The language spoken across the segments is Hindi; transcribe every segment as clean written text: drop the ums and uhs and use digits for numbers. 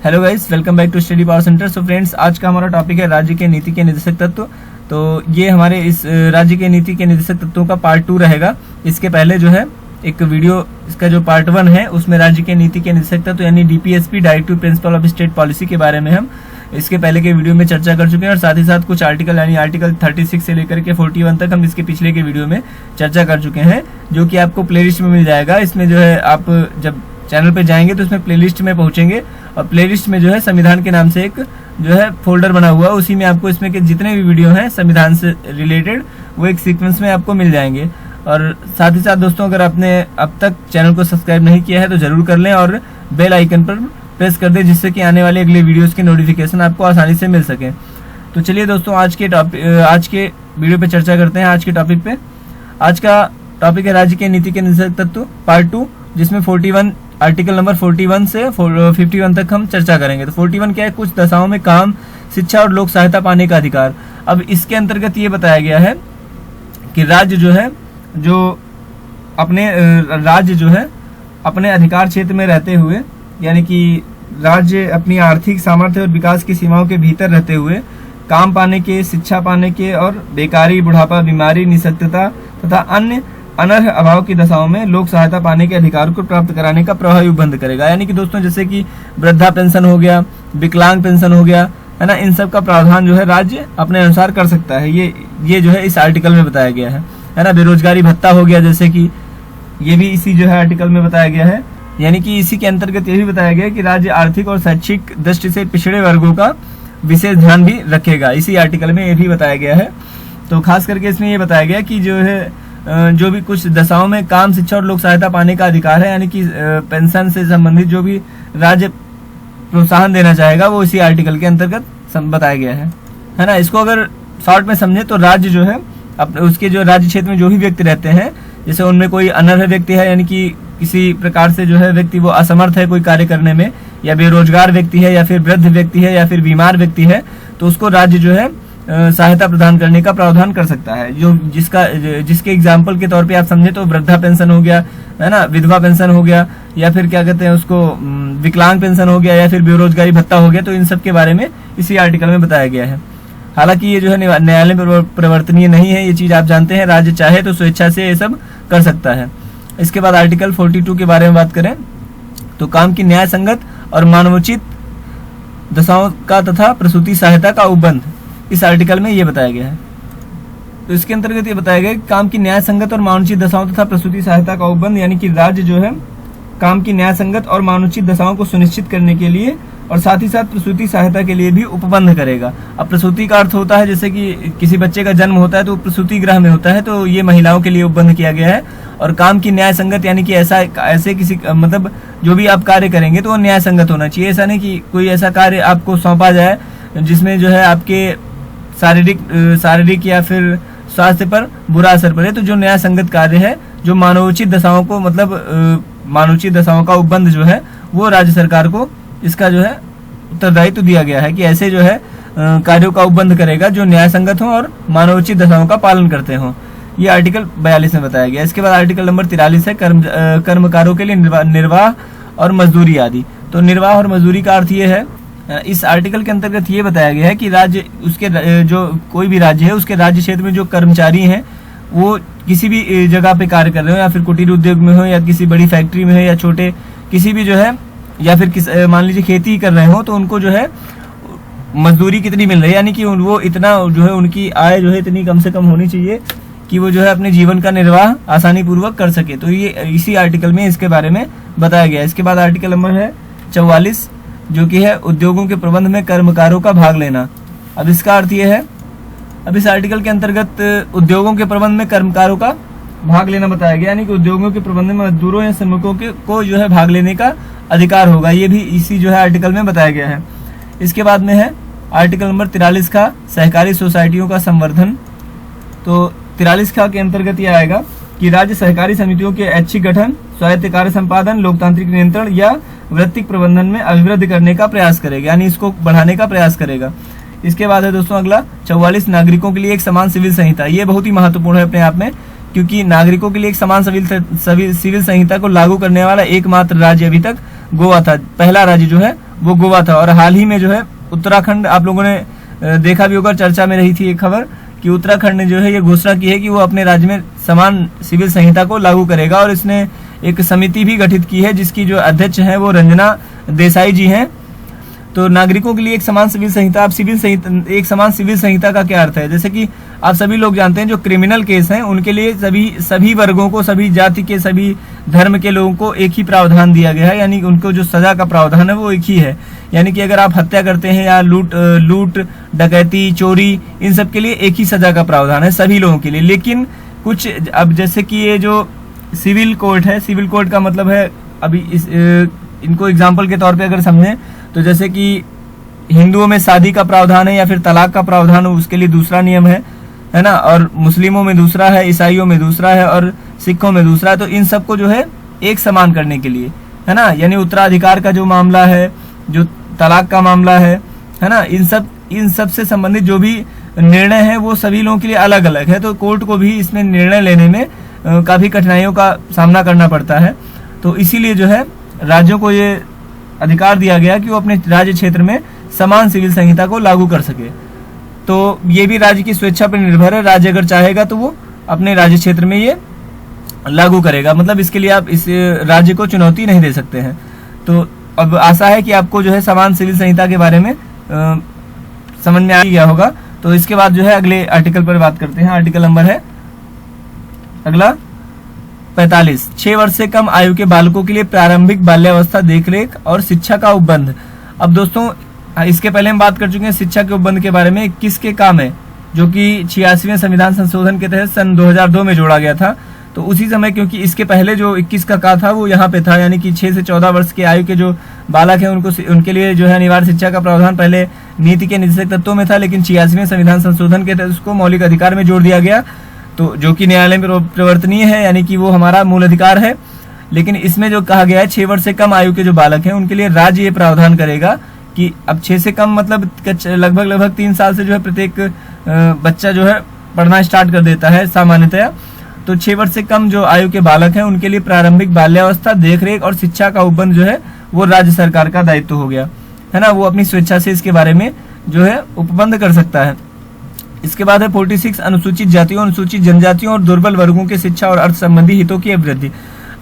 Hello guys, welcome back to study power centre. So friends, आज का हमारा टॉपिक है राज्य के नीति के निर्देशक तत्व। तो ये हमारे इस राज्य के नीति के निर्देशक तत्वों का पार्ट 2 रहेगा। इसके पहले जो है एक वीडियो, इसका जो पार्ट 1 है उसमें राज्य के नीति के निर्देशक तत्व यानी DPSP, directive principle of state policy के बारे में हम इसके पहले के वीडियो में चर्चा कर चुके हैं और साथ ही साथ कुछ आर्टिकल यानी आर्टिकल 36 से लेकर के 41 तक हम इसके पिछले के वीडियो में चर्चा कर चुके हैं, जो कि आपको प्लेलिस्ट में मिल जाएगा। इसमें जो है आप जब चैनल पे जाएंगे तो इसमें प्लेलिस्ट में पहुंचेंगे और प्लेलिस्ट में जो है संविधान के नाम से एक जो है फोल्डर बना हुआ है, उसी में आपको इसमें के जितने भी वीडियो हैं संविधान से रिलेटेड वो एक सीक्वेंस में आपको मिल जाएंगे। और साथ ही साथ दोस्तों, अगर आपने अब तक चैनल को सब्सक्राइब नहीं किया है तो जरूर कर लें और बेल आइकन पर प्रेस कर दें, जिससे कि आने वाले अगले वीडियोस के नोटिफिकेशन आपको आसानी से मिल सके। तो चलिए दोस्तों, आज के वीडियो पे चर्चा करते हैं। आज के टॉपिक पे, आज का टॉपिक है राज्य के नीति के निर्देशक तत्व पार्ट 2, जिसमें 41 आर्टिकल नंबर 41 से 51 तक हम चर्चा करेंगे। तो 41 क्या है? कुछ दशाओं में काम, शिक्षा और लोक सहायता पाने का अधिकार। अब इसके अंतर्गत ये बताया गया है कि राज्य जो है अपने अधिकार क्षेत्र में रहते हुए, यानी कि राज्य अपनी आर्थिक सामर्थ्य और विकास की सीमाओं के भीतर रहते हुए काम पाने के, शिक्षा पाने के और बेकारी, बुढ़ापा, बीमारी, निःशक्तता तथा अन्य अनर्ह अभाव की दशाओं में लोक सहायता पाने के अधिकार को प्राप्त कराने का प्रभावी उपबंध करेगा। यानी कि दोस्तों, जैसे कि वृद्धा पेंशन हो गया, विकलांग पेंशन हो गया, है ना, इन सब का प्रावधान जो है राज्य अपने अनुसार कर सकता है। ये जो है इस आर्टिकल में बताया गया है ना। बेरोजगारी भत्ता हो गया, जैसे कि ये भी इसी जो है आर्टिकल में बताया गया है। यानी कि इसी के अंतर्गत ये भी बताया गया है कि राज्य आर्थिक और शैक्षिक दृष्टि से पिछड़े वर्गों का विशेष ध्यान भी रखेगा। इसी आर्टिकल में ये भी बताया गया है। तो खास करके इसमें ये बताया गया कि जो है जो भी कुछ दशाओं में काम, शिक्षा और लोक सहायता पाने का अधिकार है, यानी कि पेंशन से संबंधित जो भी राज्य प्रोत्साहन देना चाहेगा वो इसी आर्टिकल के अंतर्गत बताया गया है ना। इसको अगर शॉर्ट में समझे तो राज्य जो है उसके जो राज्य क्षेत्र में जो भी व्यक्ति रहते हैं, जैसे उनमें कोई अनर्ह व्यक्ति है, यानी कि किसी प्रकार से जो है व्यक्ति वो असमर्थ है कोई कार्य करने में, या बेरोजगार व्यक्ति है, या फिर वृद्ध व्यक्ति है, या फिर बीमार व्यक्ति है, तो उसको राज्य जो है सहायता प्रदान करने का प्रावधान कर सकता है। जो जिसके एग्जाम्पल के तौर पे आप समझे तो वृद्धा पेंशन हो गया, है ना, विधवा पेंशन हो गया, या फिर क्या कहते हैं उसको विकलांग पेंशन हो गया, या फिर बेरोजगारी भत्ता हो गया। तो इन सब के बारे में इसी आर्टिकल में बताया गया है। हालांकि ये जो है न्यायालय में परिवर्तनीय नहीं है, ये चीज आप जानते हैं। राज्य चाहे तो स्वेच्छा से ये सब कर सकता है। इसके बाद आर्टिकल 42 के बारे में बात करें तो काम की न्याय संगत और मानवोचित दशाओं का तथा प्रसूति सहायता का उपबंध इस आर्टिकल में ये बताया गया है। तो इसके अंतर्गत ये बताया गया कि काम की न्याय संगत और मानवोचित दशाओं तथा प्रसूति सहायता का उपबंध, यानी कि राज्य जो है काम की न्याय संगत और मानवोचित दशाओं को सुनिश्चित करने के लिए और साथ ही साथ प्रसूति सहायता के लिए भी उपबंध करेगा। अब प्रसूति का अर्थ होता है, जैसे कि किसी बच्चे का जन्म होता है तो प्रसूति गृह में होता है, तो ये महिलाओं के लिए उपबंध किया गया है। और काम की न्याय संगत, यानी कि ऐसे किसी मतलब जो भी आप कार्य करेंगे तो वो न्याय संगत होना चाहिए। ऐसा नहीं कि कोई ऐसा कार्य आपको सौंपा जाए जिसमें जो है आपके शारीरिक या फिर स्वास्थ्य पर बुरा असर पड़े। तो जो न्याय संगत कार्य है, जो मानवोचित दशाओं को मतलब मानवोचित दशाओं का उपबंध जो है वो राज्य सरकार को इसका जो है उत्तरदायित्व दिया गया है कि ऐसे जो है कार्यों का उपबंध करेगा जो न्याय संगत हो और मानवोचित दशाओं का पालन करते हो। ये आर्टिकल 42 में बताया गया। इसके बाद आर्टिकल नंबर 43 है कर्मकारों के लिए निर्वाह और मजदूरी आदि। तो निर्वाह और मजदूरी का अर्थ ये है, इस आर्टिकल के अंतर्गत ये बताया गया है कि राज्य उसके जो कोई भी राज्य है उसके राज्य क्षेत्र में जो कर्मचारी हैं वो किसी भी जगह पे कार्य कर रहे हो, या फिर कुटीर उद्योग में हो, या किसी बड़ी फैक्ट्री में हो, या छोटे किसी भी जो है, या फिर मान लीजिए खेती कर रहे हो, तो उनको जो है मजदूरी कितनी मिल रही है, यानी कि वो इतना जो है उनकी आय जो है इतनी कम से कम होनी चाहिए कि वो जो है अपने जीवन का निर्वाह आसानी पूर्वक कर सके। तो ये इसी आर्टिकल में इसके बारे में बताया गया है। इसके बाद आर्टिकल नंबर है 44, जो कि है उद्योगों के प्रबंध में कर्मकारों का भाग लेना। अब इसका अर्थ ये है, अब इस आर्टिकल के अंतर्गत उद्योगों के प्रबंध में कर्मकारों का भाग लेना बताया गया, यानी कि उद्योगों के प्रबंध में मजदूरों या श्रमिकों को जो है भाग लेने का अधिकार होगा। ये भी इसी जो है आर्टिकल में बताया गया है। इसके बाद में है आर्टिकल नंबर 43 का सहकारी सोसाइटियों का संवर्धन। तो 43 का के अंतर्गत यह आएगा कि राज्य सहकारी समितियों के ऐच्छिक गठन, स्वायत्त कार्य संपादन, लोकतांत्रिक नियंत्रण या वृत्तिक प्रबंधन में अभिवृद्धि करने का प्रयास करेगा, यानी इसको बढ़ाने का प्रयास करेगा। इसके बाद है दोस्तों अगला 44, नागरिकों के लिए एक समान सिविल संहिता। ये बहुत ही महत्वपूर्ण है अपने आप में, क्योंकि नागरिकों के लिए एक समान सिविल संहिता को लागू करने वाला एकमात्र राज्य अभी तक गोवा था। पहला राज्य जो है वो गोवा था। और हाल ही में जो है उत्तराखंड, आप लोगों ने देखा भी होगा, चर्चा में रही थी एक खबर कि उत्तराखंड ने जो है ये घोषणा की है कि वो अपने राज्य में समान सिविल संहिता को लागू करेगा। और इसने एक समिति भी गठित की है जिसकी जो अध्यक्ष है वो रंजना देसाई जी हैं। तो नागरिकों के लिए एक समान सिविल संहिता, एक समान सिविल संहिता का क्या अर्थ है? जैसे कि आप सभी लोग जानते हैं जो क्रिमिनल केस हैं उनके लिए सभी वर्गों को, सभी जाति के, सभी धर्म के लोगों को एक ही प्रावधान दिया गया है, यानी उनको जो सजा का प्रावधान है वो एक ही है। यानी कि अगर आप हत्या करते हैं या लूट डकैती, चोरी, इन सब के लिए एक ही सजा का प्रावधान है सभी लोगों के लिए। लेकिन कुछ, अब जैसे कि ये जो सिविल कोर्ट है, सिविल कोर्ट का मतलब है, अभी इनको एग्जाम्पल के तौर पे अगर समझें तो जैसे कि हिंदुओं में शादी का प्रावधान है या फिर तलाक का प्रावधान हो, उसके लिए दूसरा नियम है ना, और मुस्लिमों में दूसरा है, ईसाइयों में दूसरा है और सिखों में दूसरा है। तो इन सबको जो है एक समान करने के लिए, है ना, यानी उत्तराधिकार का जो मामला है, जो तलाक का मामला है ना, इन सब से संबंधित जो भी निर्णय है वो सभी लोगों के लिए अलग अलग है। तो कोर्ट को भी इसमें निर्णय लेने में काफी कठिनाइयों का सामना करना पड़ता है। तो इसीलिए जो है राज्यों को ये अधिकार दिया गया कि वो अपने राज्य क्षेत्र में समान सिविल संहिता को लागू कर सके। तो ये भी राज्य की स्वेच्छा पर निर्भर है, राज्य अगर चाहेगा तो वो अपने राज्य क्षेत्र में ये लागू करेगा, मतलब इसके लिए आप इस राज्य को चुनौती नहीं दे सकते हैं। तो अब आशा है कि आपको जो है समान सिविल संहिता के बारे में समझ में आ गया होगा। तो इसके बाद जो है अगले आर्टिकल पर बात करते हैं। आर्टिकल नंबर है अगला 45, 6 वर्ष से कम आयु के बालकों के लिए प्रारंभिक बाल्यावस्था देखरेख और शिक्षा का उपबंध। अब दोस्तों इसके पहले हम बात कर चुके हैं शिक्षा के उपबंध के बारे में, किसके काम है, जो कि 86वें संविधान संशोधन के तहत सन 2002 में जोड़ा गया था। तो उसी समय, क्योंकि इसके पहले जो 21 का था वो यहाँ पे था, यानी कि 6 से 14 वर्ष के आयु के जो बालक हैं उनके लिए जो है अनिवार्य शिक्षा का प्रावधान पहले नीति के निर्देशक तत्वों में था, लेकिन 86वें संविधान संशोधन के तहत उसको मौलिक अधिकार में जोड़ दिया गया, तो जो कि न्यायालय में प्रवर्तनीय है, यानी कि वो हमारा मूल अधिकार है। लेकिन इसमें जो कहा गया है 6 वर्ष से कम आयु के जो बालक हैं उनके लिए राज्य ये प्रावधान करेगा कि अब 6 से कम मतलब लगभग 3 साल से जो है प्रत्येक बच्चा जो है पढ़ना स्टार्ट कर देता है सामान्यतया। तो 6 वर्ष से कम जो आयु के बालक हैं उनके लिए प्रारंभिक बाल्यावस्था देखरेख और शिक्षा का उपबंध जो है वो राज्य सरकार का दायित्व हो गया, है ना। वो अपनी स्वेच्छा से इसके बारे में जो है उपबंध कर सकता है। इसके बाद है 46, अनुसूचित जातियों, अनुसूचित जनजातियों और दुर्बल वर्गों के शिक्षा और अर्थ संबंधी हितों की अभिवृद्धि।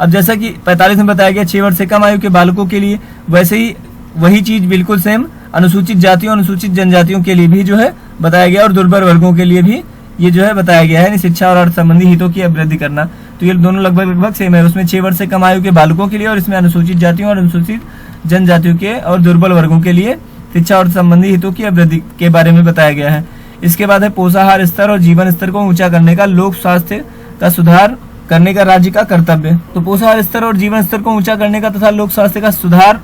अब जैसा कि 45 में बताया गया 6 वर्ष से कम आयु के बालकों के लिए, वैसे ही वही चीज बिल्कुल सेम अनुसूचित जातियों, अनुसूचित जनजातियों के लिए भी जो है बताया गया और दुर्बल वर्गों के लिए भी ये जो है बताया गया है, शिक्षा और अर्थ संबंधी हितों की अभिवृद्धि करना। तो ये दोनों लगभग सेम है, उसमें 6 वर्ष से कम आयु के बालकों के लिए और इसमें अनुसूचित जातियों और अनुसूचित जनजातियों के और दुर्बल वर्गों के लिए शिक्षा और संबंधी हितों की अभिवृद्धि के बारे में बताया गया है। इसके बाद है पोषाहार स्तर और जीवन स्तर को ऊंचा करने का लोक स्वास्थ्य का सुधार करने का राज्य का कर्तव्य। तो पोषाहार स्तर और जीवन स्तर को ऊंचा करने का तथा लोक स्वास्थ्य का सुधार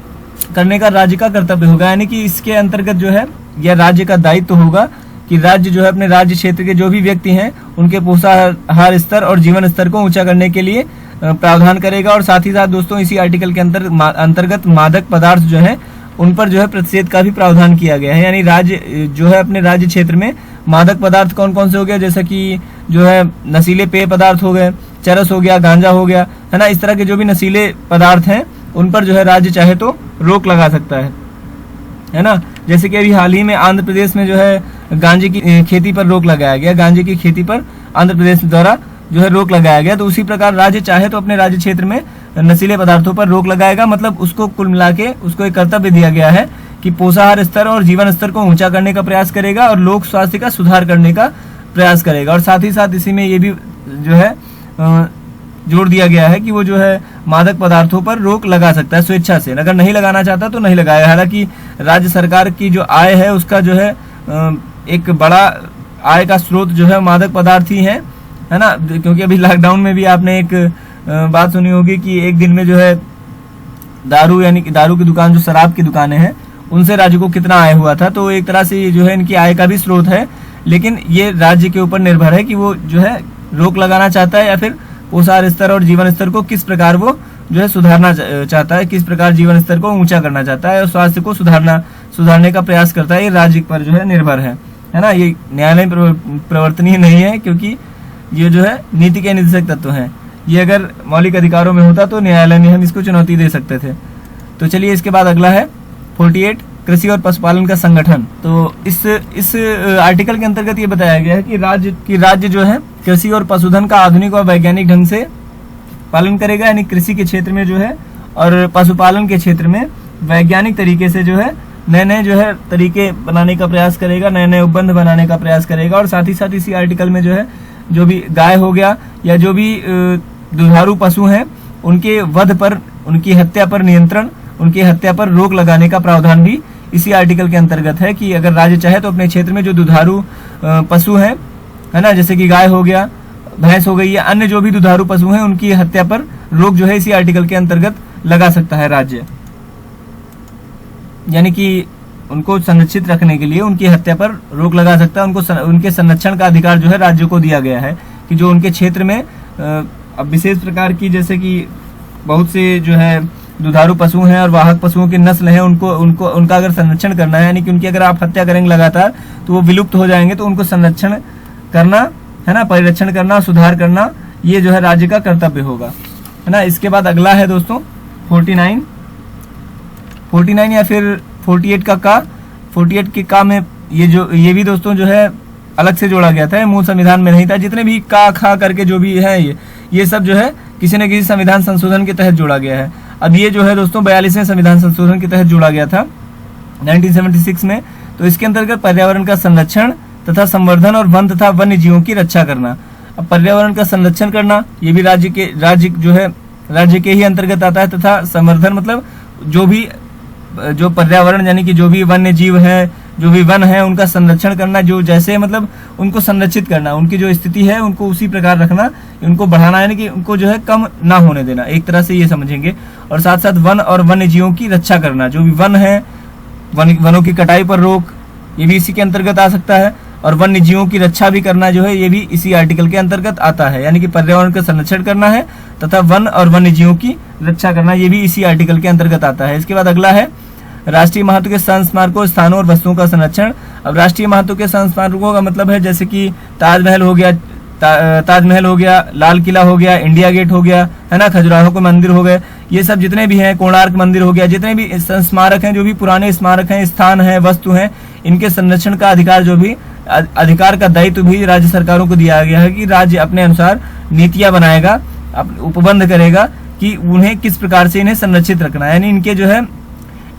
करने का राज्य का कर्तव्य होगा, यानी कि इसके अंतर्गत जो है यह राज्य का दायित्व होगा कि राज्य जो है अपने राज्य क्षेत्र के जो भी व्यक्ति हैं उनके पोषाहार स्तर और जीवन स्तर को ऊंचा करने के लिए प्रावधान करेगा। और साथ ही साथ दोस्तों इसी आर्टिकल के अंतर्गत मादक पदार्थ जो है उन पर जो है प्रतिषेध का भी प्रावधान किया गया है, यानी राज्य जो है अपने राज्य क्षेत्र में मादक पदार्थ कौन कौन से हो गए, जैसे कि जो है नशीले पेय पदार्थ हो गए, चरस हो गया, गांजा हो गया, है ना, इस तरह के जो भी नशीले पदार्थ हैं उन पर जो है राज्य चाहे तो रोक लगा सकता है ना। जैसे कि अभी हाल ही में आंध्र प्रदेश में जो है गांजे की खेती पर रोक लगाया गया, गांजे की खेती पर आंध्र प्रदेश द्वारा जो है रोक लगाया गया। तो उसी प्रकार राज्य चाहे तो अपने राज्य क्षेत्र में नशीले पदार्थों पर रोक लगाएगा, मतलब उसको कुल मिला के उसको एक कर्तव्य दिया गया है कि पोषाहार स्तर और जीवन स्तर को ऊंचा करने का प्रयास करेगा और लोक स्वास्थ्य का सुधार करने का प्रयास करेगा। और साथ ही साथ इसी में ये भी जो है जोड़ दिया गया है कि वो जो है मादक पदार्थों पर रोक लगा सकता है स्वेच्छा से, अगर नहीं लगाना चाहता तो नहीं लगाएगा। हालांकि राज्य सरकार की जो आय है उसका जो है एक बड़ा आय का स्रोत जो है मादक पदार्थ ही है ना, क्योंकि अभी लॉकडाउन में भी आपने एक बात सुनी होगी कि एक दिन में जो है दारू, यानी कि दारू की दुकान, जो शराब की दुकानें हैं, उनसे राज्य को कितना आय हुआ था। तो एक तरह से ये जो है इनकी आय का भी स्रोत है, लेकिन ये राज्य के ऊपर निर्भर है कि वो जो है रोक लगाना चाहता है या फिर पोषाहार स्तर और जीवन स्तर को किस प्रकार वो जो है सुधारना चाहता है, किस प्रकार जीवन स्तर को ऊंचा करना चाहता है और स्वास्थ्य को सुधारने का प्रयास करता है। ये राज्य पर जो है निर्भर है ना। ये न्यायालय प्रवर्तनीय नहीं है, क्योंकि ये जो है नीति के निर्देशक तत्व हैं। ये अगर मौलिक अधिकारों में होता तो न्यायालय में हम इसको चुनौती दे सकते थे। तो चलिए इसके बाद अगला है 48 कृषि और पशुपालन का संगठन। तो इस आर्टिकल के अंतर्गत ये बताया गया है कि राज्य जो है कृषि और पशुधन का आधुनिक और वैज्ञानिक ढंग से पालन करेगा, यानी कृषि के क्षेत्र में जो है और पशुपालन के क्षेत्र में वैज्ञानिक तरीके से जो है नए जो है तरीके बनाने का प्रयास करेगा, नए उपबंध बनाने का प्रयास करेगा। और साथ ही साथ इसी आर्टिकल में जो है जो भी गाय हो गया या जो भी दुधारू पशु हैं उनके वध पर, उनकी हत्या पर नियंत्रण, उनकी हत्या पर रोक लगाने का प्रावधान भी इसी आर्टिकल के अंतर्गत है कि अगर राज्य चाहे तो अपने क्षेत्र में जो दुधारू पशु हैं, है ना, जैसे कि गाय हो गया, भैंस हो गई या अन्य जो भी दुधारू पशु हैं उनकी हत्या पर रोक जो है इसी आर्टिकल के अंतर्गत लगा सकता है राज्य, यानी कि उनको संरक्षित रखने के लिए उनकी हत्या पर रोक लगा सकता है। उनके संरक्षण का अधिकार जो है राज्य को दिया गया है कि जो उनके क्षेत्र में अब विशेष प्रकार की, जैसे कि बहुत से जो है दुधारू पशु हैं और वाहक पशुओं की नस्ल है, उनका अगर संरक्षण करना है, यानी कि उनकी अगर आप हत्या करेंगे लगातार तो वो विलुप्त हो जाएंगे, तो उनको संरक्षण करना, है ना, परिरक्षण करना, सुधार करना, ये जो है राज्य का कर्तव्य होगा, है ना। इसके बाद अगला है दोस्तों 49 या फिर 48 का 48 के का में ये भी दोस्तों जो है अलग से जोड़ा गया था, मूल संविधान में नहीं था। जितने भी का खा करके जो भी है ये सब जो है किसी न किसी संविधान संशोधन के तहत जोड़ा गया है। अब ये जो है दोस्तों 42वें संविधान संशोधन के तहत जोड़ा गया था 1976 में। तो इसके अंतर्गत पर्यावरण का संरक्षण तथा संवर्धन और वन तथा वन्य जीवों की रक्षा करना। अब पर्यावरण का संरक्षण करना ये भी राज्य के ही अंतर्गत आता है, तथा संवर्धन मतलब जो पर्यावरण यानी कि जो भी वन्य जीव है, जो भी वन है, उनका संरक्षण करना, जो जैसे मतलब उनको संरक्षित करना, उनकी जो स्थिति है उनको उसी प्रकार रखना, उनको बढ़ाना, यानी कि उनको जो है कम ना होने देना, एक तरह से ये समझेंगे। और साथ साथ वन और वन्य जीवों की रक्षा करना, जो भी वन है, वनों की कटाई पर रोक, ये भी इसी के अंतर्गत आ सकता है। और वन्य जीवों की रक्षा भी करना जो है ये भी इसी आर्टिकल के अंतर्गत आता है, यानी कि पर्यावरण का संरक्षण करना है तथा वन और वन्य जीवों की रक्षा करना, ये भी इसी आर्टिकल के अंतर्गत आता है। इसके बाद अगला है राष्ट्रीय महत्व के संस्मारकों, स्थानों और वस्तुओं का संरक्षण। अब राष्ट्रीय महत्व के संस्मारकों का मतलब है जैसे कि ताजमहल हो गया, लाल किला हो गया, इंडिया गेट हो गया, है ना, खजुराहो के मंदिर हो गए, ये सब जितने भी हैं, कोणार्क मंदिर हो गया, जितने भी स्मारक हैं, जो भी पुराने स्मारक हैं, स्थान हैं, वस्तु हैं, इनके संरक्षण का अधिकार का दायित्व भी राज्य सरकारों को दिया गया है कि राज्य अपने अनुसार नीतियां बनाएगा, उपबंध करेगा कि उन्हें किस प्रकार से इन्हें संरक्षित रखना है, यानी इनके जो है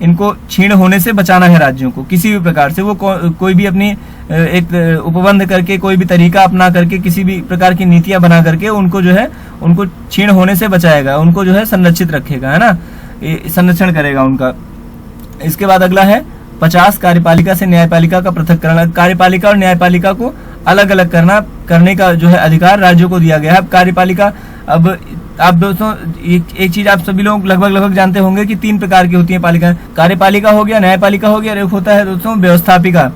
इनको क्षीण होने से बचाना है राज्यों को किसी भी प्रकार से। वो कोई भी अपनी एक उपबंध करके, कोई भी तरीका अपना करके, किसी भी प्रकार की नीतियां बना करके उनको जो है उनको क्षीण होने से बचाएगा, उनको जो है संरक्षित रखेगा, है ना, संरक्षण करेगा उनका। इसके बाद अगला है 50 कार्यपालिका से न्यायपालिका का पृथक्करण। कार्यपालिका और न्यायपालिका को अलग अलग करने का जो है अधिकार राज्यों को दिया गया है। अब कार्यपालिका, अब आप दोस्तों एक चीज आप सभी लोग लगभग जानते होंगे कि 3 प्रकार की होती है पालिका, कार्यपालिका हो गया, न्यायपालिका हो गया, और एक होता है दोस्तों व्यवस्थापिका,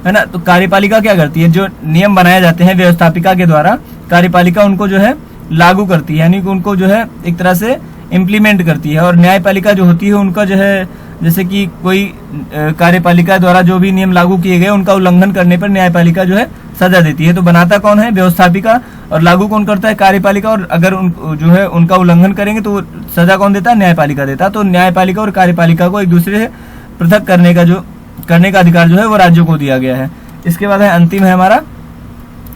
है ना। तो कार्यपालिका क्या करती है, जो नियम बनाए जाते हैं व्यवस्थापिका के द्वारा, कार्यपालिका उनको जो है लागू करती है, यानी कि उनको जो है एक तरह से इम्प्लीमेंट करती है। और न्यायपालिका जो होती है उनका जो है, जैसे कि कोई कार्यपालिका द्वारा जो भी नियम लागू किए गए उनका उल्लंघन करने पर न्यायपालिका जो है सजा देती है। तो बनाता कौन है, व्यवस्थापिका, और लागू कौन करता है, कार्यपालिका। और अगर जो है उनका उल्लंघन करेंगे तो सजा कौन देता है, न्यायपालिका देता। तो न्यायपालिका और कार्यपालिका को एक दूसरे से पृथक करने का अधिकार जो है वो राज्यों को दिया गया है। इसके बाद है अंतिम है हमारा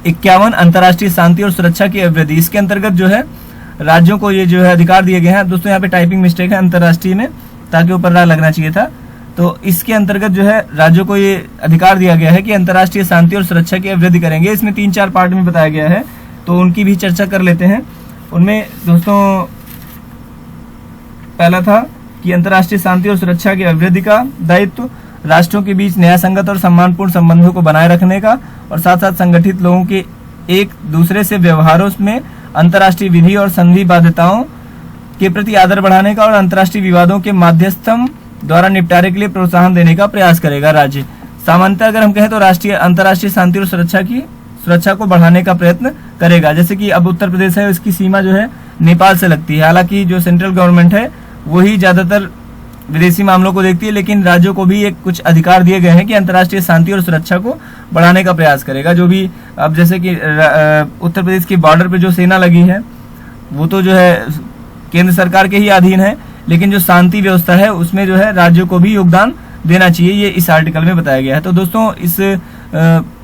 51 अंतर्राष्ट्रीय शांति और सुरक्षा की अभिवृद्धि। इसके अंतर्गत जो है राज्यों को ये जो है अधिकार दिए गए हैं। दोस्तों यहाँ पे टाइपिंग मिस्टेक है अंतर्राष्ट्रीय में, ताकि ऊपर ना लगना चाहिए था। तो इसके अंतर्गत जो है राज्यों को ये अधिकार दिया गया है कि अंतर्राष्ट्रीय शांति और सुरक्षा की अभिवृद्धि करेंगे। इसमें 3-4 पार्ट में बताया गया है, तो उनकी भी चर्चा कर लेते हैं। उनमें दोस्तों पहला था कि अंतर्राष्ट्रीय शांति और सुरक्षा की अभिवृद्धि का दायित्व राष्ट्रों के बीच न्यायसंगत और सम्मानपूर्ण संबंधों को बनाए रखने का, और साथ साथ संगठित लोगों के एक दूसरे से व्यवहारों में अंतर्राष्ट्रीय विधि और संधि बाध्यताओं के प्रति आदर बढ़ाने का, और अंतर्राष्ट्रीय विवादों के माध्यस्थम द्वारा निपटारे के लिए प्रोत्साहन देने का प्रयास करेगा राज्य। सामान्यतः अगर हम कहें तो अंतर्राष्ट्रीय शांति और सुरक्षा को बढ़ाने का प्रयत्न करेगा। जैसे कि अब उत्तर प्रदेश है, उसकी सीमा जो है नेपाल से लगती है। हालांकि जो सेंट्रल गवर्नमेंट है वही ज्यादातर विदेशी मामलों को देखती है, लेकिन राज्यों को भी एक कुछ अधिकार दिए गए हैं कि अंतर्राष्ट्रीय शांति और सुरक्षा को बढ़ाने का प्रयास करेगा। जो भी अब जैसे कि उत्तर प्रदेश की बॉर्डर पे जो सेना लगी है वो तो जो है केंद्र सरकार के ही अधीन है, लेकिन जो शांति व्यवस्था है उसमें जो है राज्यों को भी योगदान देना चाहिए, ये इस आर्टिकल में बताया गया है। तो दोस्तों इस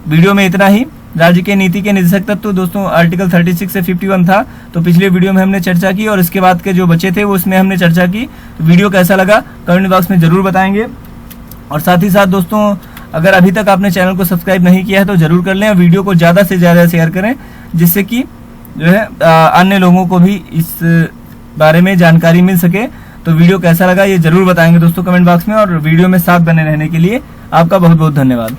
वीडियो में इतना ही। राज्य के नीति के निदेशक तत्व तो दोस्तों आर्टिकल 36 से 51 था, तो पिछले वीडियो में हमने चर्चा की, और इसके बाद के जो बचे थे वो उसमें हमने चर्चा की। तो वीडियो कैसा लगा कमेंट बॉक्स में जरूर बताएंगे। और साथ ही साथ दोस्तों अगर अभी तक आपने चैनल को सब्सक्राइब नहीं किया है तो जरूर कर लें, और वीडियो को ज्यादा से ज्यादा शेयर करें, जिससे कि जो है अन्य लोगों को भी इस बारे में जानकारी मिल सके। तो वीडियो कैसा लगा ये जरूर बताएंगे दोस्तों कमेंट बॉक्स में, और वीडियो में साथ बने रहने के लिए आपका बहुत बहुत धन्यवाद।